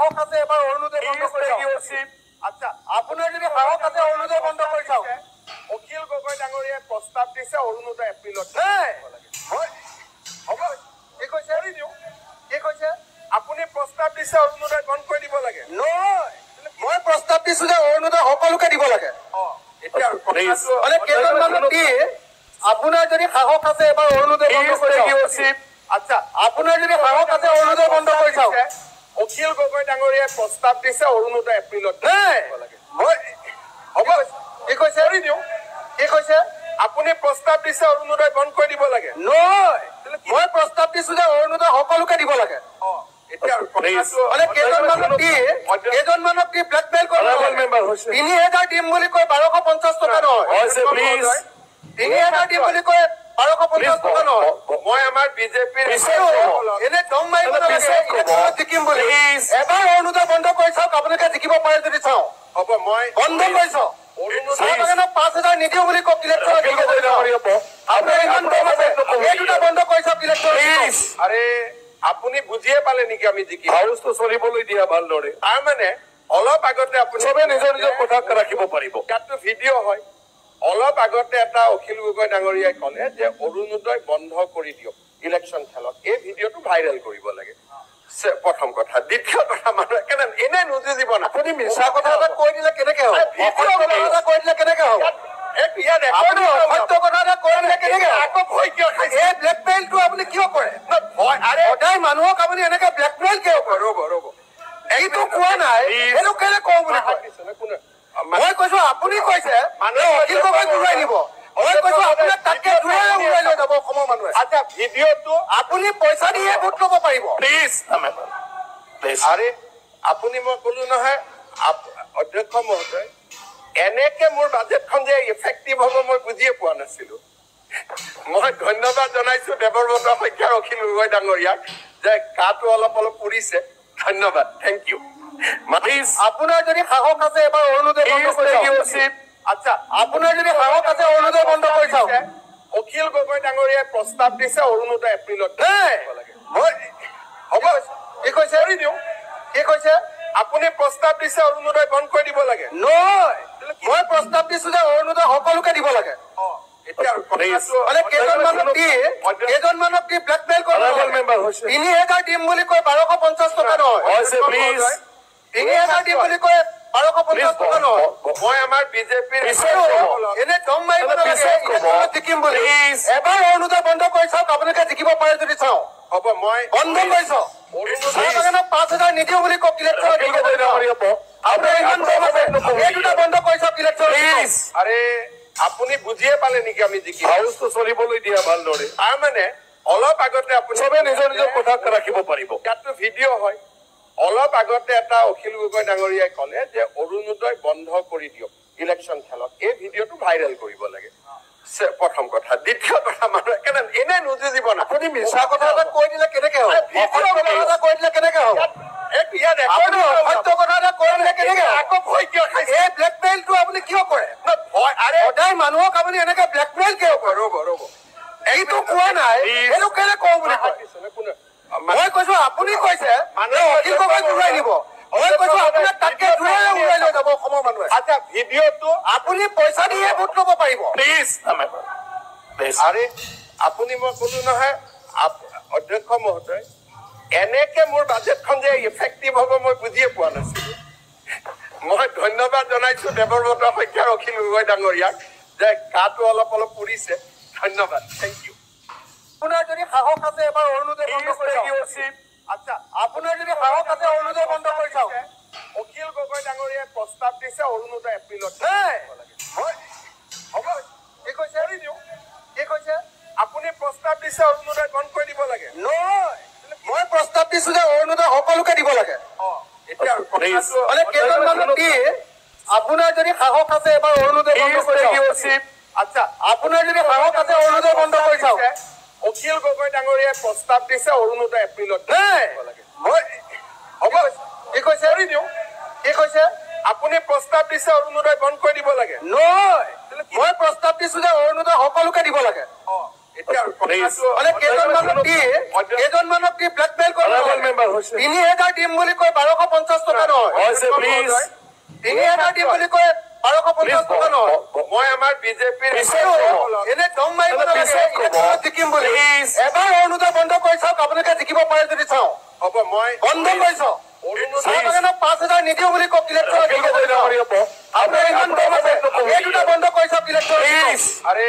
সাহস আছে এবাৰ অৰুণোদয় বন্ধ কৰি চাওক। আচ্ছা, আপোনাৰ যদি সাহস আছে অৰুণোদয় বন্ধ কৰি চাওক। অখিল গগৈ ডাঙৰীয়াই প্ৰস্তাৱ দিছে অৰুণোদয় এপ্ৰিলত। হ'ব, কি কৈছে? কি কৈছে? আপুনি প্ৰস্তাৱ দিছে অৰুণোদয় বন্ধ কৰি দিব লাগে। নহয়, মই প্ৰস্তাৱ দিছো যে অৰুণোদয় সকলোকে দিব লাগে। মানে কেইজনমান ব্যক্তি আপোনাৰ যদি সাহস আছে এবাৰ অৰুণোদয় বন্ধ কৰি চাওক। আচ্ছা, আপোনাৰ যদি সাহস আছে অৰুণোদয় বন্ধ কৰি চাওক। অখিল গগৈ ডাঙৰীয়াই প্ৰস্তাৱ দিছে অৰুণোদয় এপ্ৰিলত। হ'ব, কি কৈছে? কি কৈছে? আপুনি প্ৰস্তাৱ দিছে অৰুণোদয় বন্ধ কৰি দিব লাগে। নহয়, মই প্ৰস্তাৱ দিছো যে অৰুণোদয় সকলোকে দিব লাগে। মানে কেইজনমান ব্যক্তি ব্লেকমেইল কৰে। ৩,০০০ দিম বুলি কৈ ১২৫০ টকা নহয়। ৩,০০০ দিম বুলি কৈ ১২৫০ টকা নহয়। মই আমাৰ বিজেপিৰ এনে দম মাৰিব নালাগে জিকিম বুলি। এবাৰ অৰুণোদয় বন্ধ কৰি চাওক, আপোনালোকে জিকিব পাৰে যদি চাওঁ। হ'ব, মই বন্ধ কৰি চাওক। ৫,০০০ নিদিও বুলি কওক, ইলেকশ্যনত এই দুটা বন্ধ কৰি চাওক ইলেকশ্যন। আৰে আপুনি বুজিয়ে পালে নেকি আমি জিকি? হাউচটো চলিবলৈ দিয়া ভালদৰে। তাৰমানে অলপ আগতে আপুনি চবে নিজৰ নিজৰ কথা ৰাখিব পাৰিব। তাততো ভিডিঅ' হয়। অলপ আগতে এটা অখিল গগৈ ডাঙৰীয়াই ক'লে যে অৰুণোদয় বন্ধ কৰি দিয়ক ইলেকশ্যন খেলত। এই ভিডিঅ'টো ভাইৰেল কৰিব লাগে, প্ৰথম কথা। দ্বিতীয় কথা, মানুহে এনে নুজুজিব না। আপুনি মিছা কথা এটা কৈ দিলে কেনেকে হ'ব? কৈ দিলে কেনেকে হ'ব? সত্য কথা এটা কৈ দিলে কেনেকে? আকৌ ভয় কিয় খাইছে? এই ব্লেকমেইলটো আপুনি কিয় কৰে? সদায় মানুহক আপুনি এনেকে ব্লেকমেইল কিয় কৰে? ৰ'ব, এইটো কোৱা নাই, এইটো কেলে কওঁ বুলি মই কৈছো। আপুনি কৈছে অখিল গগৈক ঘূৰাই দিব। মই কৈছো আপোনাক তাতকে দূৰে উৰাই লৈ যাব অসমৰ মানুহে। আচ্ছা, ভিডিঅ'টো আপুনি পইচা দিয়ে ভোট ল'ব পাৰিব। প্লিজ। আৰে আপুনি, মই কলো নহয় অধ্যক্ষ মহোদয়, এনেকে মোৰ বাজেটখন যে ইফেক্টিভ হ'ব মই বুজিয়ে পোৱা নাছিলো। মই ধন্যবাদ জনাইছো দেৱব্ৰত শইকীয়া অখিল গগৈ ডাঙৰীয়াক যে গাটো অলপ পুৰিছে। ধন্যবাদ, থেংক ইউ। আপোনাৰ যদি সাহস আছে এবাৰ অৰুণোদয় বন্ধ কৰি চাওক। আচ্ছা, আপোনাৰ যদি সাহস আছে অৰুণোদয় বন্ধ কৰি চাওক। অখিল গগৈ ডাঙৰীয়াই প্ৰস্তাৱ দিছে অৰুণোদয় এপ্ৰিলত। হ'ব, কি কৈছে? কি কৈছে? আপুনি প্ৰস্তাৱ দিছে অৰুণোদয় বন্ধ কৰি দিব লাগে। নহয়, মই প্ৰস্তাৱ দিছো যে অৰুণোদয় সকলোকে দিব লাগে। মানে কেইজনমান ব্যক্তি ব্লেকমেইল কৰে। ৩,০০০ দিম বুলি কৈ ১২৫০ টকা নহয়। ৩,০০০ দিম বুলি কৈ ১২৫০ টকা নহয়। মই আমাৰ বিজেপিৰ এনে দম মাৰিব নালাগে, ইলেকশ্যনত জিকিম বুলি। এবাৰ অৰুণোদয় বন্ধ কৰি চাওক, আপোনালোকে জিকিব পাৰে যদি চাওঁ। হ'ব, মই বন্ধ কৰি চাওক। ৫,০০০ নিদিও বুলি কওক, ইলেকশ্যনত এই দুটা বন্ধ কৰি চাওক ইলেকশ্যন। আৰে আপুনি বুজিয়ে পালে নেকি আমি জিকি? হাউচটো চলিবলৈ দিয়া ভালদৰে। তাৰমানে অলপ আগতে আপুনি চবে নিজৰ নিজৰ কথা ৰাখিব পাৰিব। তাততো ভিডিঅ' হয়। অলপ আগতে এটা অখিল গগৈ ডাঙৰীয়াই ক'লে যে অৰুণোদয় বন্ধ কৰি দিয়ক ইলেকশ্যন খেলত। এই ভিডিঅ'টো ভাইৰেল কৰিব লাগে, প্ৰথম কথা। দ্বিতীয় কথা, মানুহে এনে নুজুজিব না। আপুনি মিছা কথা এটা কৈ দিলে কেনেকে হ'ব? কৈ দিলে কেনেকে হ'ব? সত্য কথা এটা কৈ দিলে কেনেকে? আকৌ ভয় কিয় খাইছে? এই ব্লেকমেইলটো আপুনি কিয় কৰে? সদায় মানুহক আপুনি এনেকে ব্লেকমেইল কিয় কৰে? ৰ'ব, এইটো কোৱা নাই, এইটো কেলে কওঁ বুলি কয়? মই কৈছো আপুনি কৈছে অখিল গগৈক ঘূৰাই দিব। মই কৈছো আপোনাক তাতকে দূৰে উৰাই লৈ যাব অসমৰ মানুহে। আচ্ছা, ভিডিঅ'টো আপুনি পইচা দিয়ে ভোট ল'ব পাৰিব। প্লিজ। আৰে আপুনি, মই কলো নহয় অধ্যক্ষ মহোদয়, এনেকে মোৰ বাজেটখন যে ইফেক্টিভ হ'ব মই বুজিয়ে পোৱা নাছিলো। মই ধন্যবাদ জনাইছো দেৱব্ৰত শইকীয়া অখিল গগৈ ডাঙৰীয়াক যে গাটো অলপ পুৰিছে। ধন্যবাদ, থেংক ইউ। আপোনাৰ যদি সাহস আছে এবাৰ অৰুণোদয় বন্ধ কৰি চাওক। আচ্ছা, আপোনাৰ যদি সাহস আছে অৰুণোদয় বন্ধ কৰি চাওক। অখিল গগৈ ডাঙৰীয়াই প্ৰস্তাৱ দিছে অৰুণোদয় এপ্ৰিলত। হ'ব, কি কৈছে? কি কৈছে? আপুনি প্ৰস্তাৱ দিছে অৰুণোদয় বন্ধ কৰি দিব লাগে। নহয়, মই প্ৰস্তাৱ দিছো যে অৰুণোদয় সকলোকে দিব লাগে। মানে কেইজনমান ব্যক্তি আপোনাৰ যদি সাহস আছে এবাৰ অৰুণোদয় বন্ধ কৰি চাওক। আচ্ছা, আপোনাৰ যদি সাহস আছে অৰুণোদয় বন্ধ কৰি চাওক। অখিল গগৈ ডাঙৰীয়াই প্ৰস্তাৱ দিছে অৰুণোদয় এপ্ৰিলত। হ'ব, কি কৈছে? কি কৈছে? আপুনি প্ৰস্তাৱ দিছে অৰুণোদয় বন্ধ কৰি দিব লাগে। নহয়, মই প্ৰস্তাৱ দিছো যে অৰুণোদয় সকলোকে দিব লাগে। কেইজনমানক দি ব্লেকমেইল কৰিব ৩,০০০ দিম বুলি কৈ ১২৫০ টকা নহয় ৩,০০০ দিম বুলি কৈ ১২৫০ টকা নহয় মই আমাৰ বিজেপিৰ এনে দম মাৰিব নালাগে জিকিম বুলি এবাৰ অৰুণোদয় বন্ধ কৰি চাওক আপোনালোকে জিকিব পাৰে যদি চাওঁ হ'ব মই বন্ধ কৰি চাওক ৫,০০০ নিদিও বুলি কওক ইলেকশ্যন আপোনাৰ ইমান দম আছে এই দুটা বন্ধ কৰি চাওক ইলেকশ্যন আৰে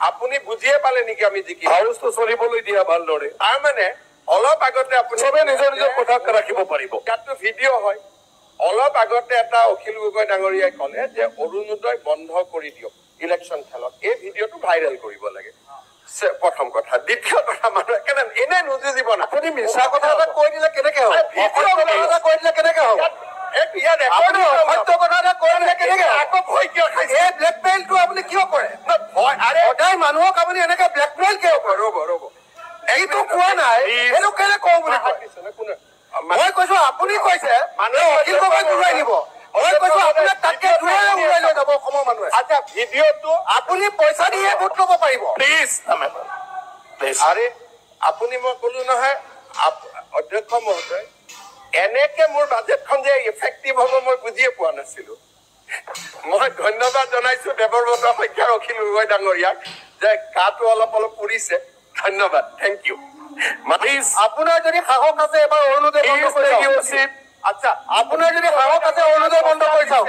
আপুনি বুজিয়ে পালে নেকি আমি জিকি হাউচটো চলিবলৈ দিয়া ভালদৰে তাৰ মানে অলপ আগতে আপুনি চবে নিজৰ নিজৰ কথা ৰাখিব পাৰিব ইয়াততো ভিডিঅ' হয় অলপ আগতে এটা অখিল গগৈ ডাঙৰীয়াই ক'লে যে অৰুণোদয় বন্ধ কৰি দিয়ক ইলেকশ্যন খেলত এই ভিডিঅ'টো ভাইৰেল কৰিব লাগে প্ৰথম কথা দ্বিতীয় কথা মানুহে কেনে এনে নুজুজিব না আপুনি মিছা কথা এটা কৈ দিলে কেনেকে হ'ব কৈ দিলে কেনেকে হ'ব সত্য কথা এটা কৈ দিলে কেনেকে আকৌ ভয় কিয় খাইছে এই ব্লেকমেইলটো আপুনি কিয় কৰে ভয় আৰে সদায় মানুহক আপুনি এনেকে ব্লেকমেইল কিয় কৰে ৰ'ব এইটো কোৱা নাই এইটো কেলে কওঁ বুলি কয় মই কৈছো আপুনি কৈছে অখিল গগৈক উৰুৱাই নিব মই কৈছো আপোনাক তাতকে দূৰলৈ উৰুৱাই লৈ যাব অসমৰ মানুহে আচ্ছা ভিডিঅ'টো আপুনি পইচা দিয়ে ভোট ল'ব পাৰিব প্লিজ আৰে আপুনি মই ক'লো নহয় অধ্যক্ষ মহোদয় এনেকে মোৰ বাজেটখন যে ইফেক্টিভ হ'ব মই বুজিয়ে পোৱা নাছিলো মই ধন্যবাদ জনাইছো দেৱব্ৰত শইকীয়া অখিল গগৈ ডাঙৰীয়াক যে গাটো অলপ পুৰিছে ধন্যবাদ থেংক ইউ আপোনাৰ যদি সাহস আছে এবাৰ অৰুণোদয় বন্ধ কৰি চাওক আচ্ছা আপোনাৰ যদি সাহস আছে অৰুণোদয় বন্ধ কৰি চাওক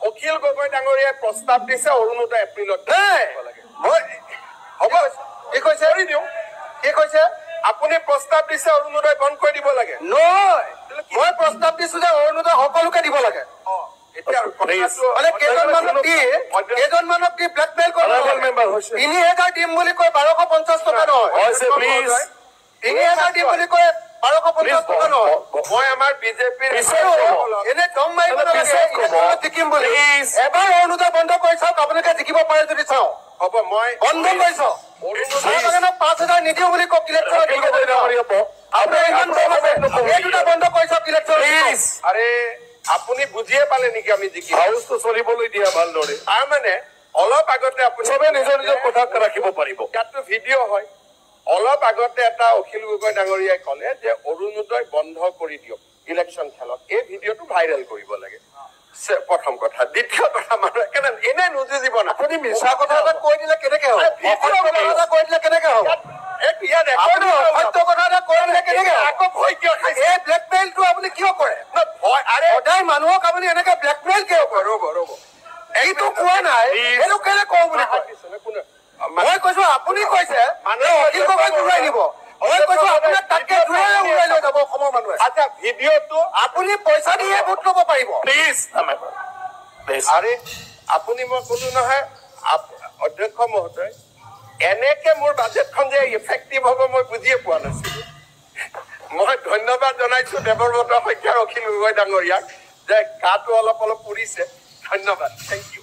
অখিল গগৈ ডাঙৰীয়াই প্ৰস্তাৱ দিছে অৰুণোদয় এপ্ৰিলত হ'ব কি কৈছে কি কৈছে আপুনি প্ৰস্তাৱ দিছে অৰুণোদয় বন্ধ কৰি দিব লাগে নহয় মই প্ৰস্তাৱ দিছো যে অৰুণোদয় সকলোকে দিব লাগে কেইজনমানক দি ব্লেকমেইল কৰিব ৩,০০০ দিম বুলি কৈ ১২৫০ টকা নহয় ৩,০০০ দিম বুলি কৈ ১২৫০ টকা নহয় মই আমাৰ বিজেপিৰ এনে দম মাৰিব নালাগে জিকিম বুলি এবাৰ অৰুণোদয় বন্ধ কৰি চাওক আপোনালোকে জিকিব পাৰে যদি চাওঁ হ'ব মই বন্ধ কৰি চাওক ৫,০০০ নিদিও বুলি কওক ইলেকশ্যন আপোনাৰ ইমান দম আছে এই দুটা বন্ধ কৰি চাওক ইলেকশ্যন আৰে আপুনি বুজিয়ে পালে নেকি আমি জিকি হাউচটো চলিবলৈ দিয়া ভালদৰে তাৰ মানে অলপ আগতে আপুনি চবে নিজৰ নিজৰ কথা ৰাখিব পাৰিব ইয়াততো ভিডিঅ' হয় অলপ আগতে এটা অখিল গগৈ ডাঙৰীয়াই ক'লে যে অৰুণোদয় বন্ধ কৰি দিয়ক ইলেকশ্যন খেলত এই ভিডিঅ'টো ভাইৰেল কৰিব লাগে প্ৰথম কথা দ্বিতীয় কথা মানুহে কেনে এনে নুজুজিব না আপুনি মিছা কথা এটা কৈ দিলে কেনেকে হ'ব কৈ দিলে কেনেকে হ'ব সত্য কথা এটা কৈ দিলে কেনেকে আকৌ ভয় কিয় খাইছে এই ব্লেকমেইলটো আপুনি কিয় কৰে ভয় আৰে সদায় মানুহক আপুনি এনেকে ব্লেকমেইল কিয় কৰে ৰ'ব এইটো কোৱা নাই এইটো কেলে কওঁ বুলি কয় মই কৈছো আপুনি কৈছে অখিল গগৈক উৰুৱাই নিব মই কৈছো আপোনাক তাতকে দূৰলৈ উৰুৱাই লৈ যাব অসমৰ মানুহে আচ্ছা ভিডিঅ'টো আপুনি পইচা দিয়ে ভোট ল'ব পাৰিব প্লিজ আৰে আপুনি মই ক'লো নহয় অধ্যক্ষ মহোদয় এনেকে মোৰ বাজেটখন যে ইফেক্টিভ হ'ব মই বুজিয়ে পোৱা নাছিলো মই ধন্যবাদ জনাইছো দেৱব্ৰত শইকীয়া অখিল গগৈ ডাঙৰীয়াক যে গাটো অলপ পুৰিছে ধন্যবাদ থেংক ইউ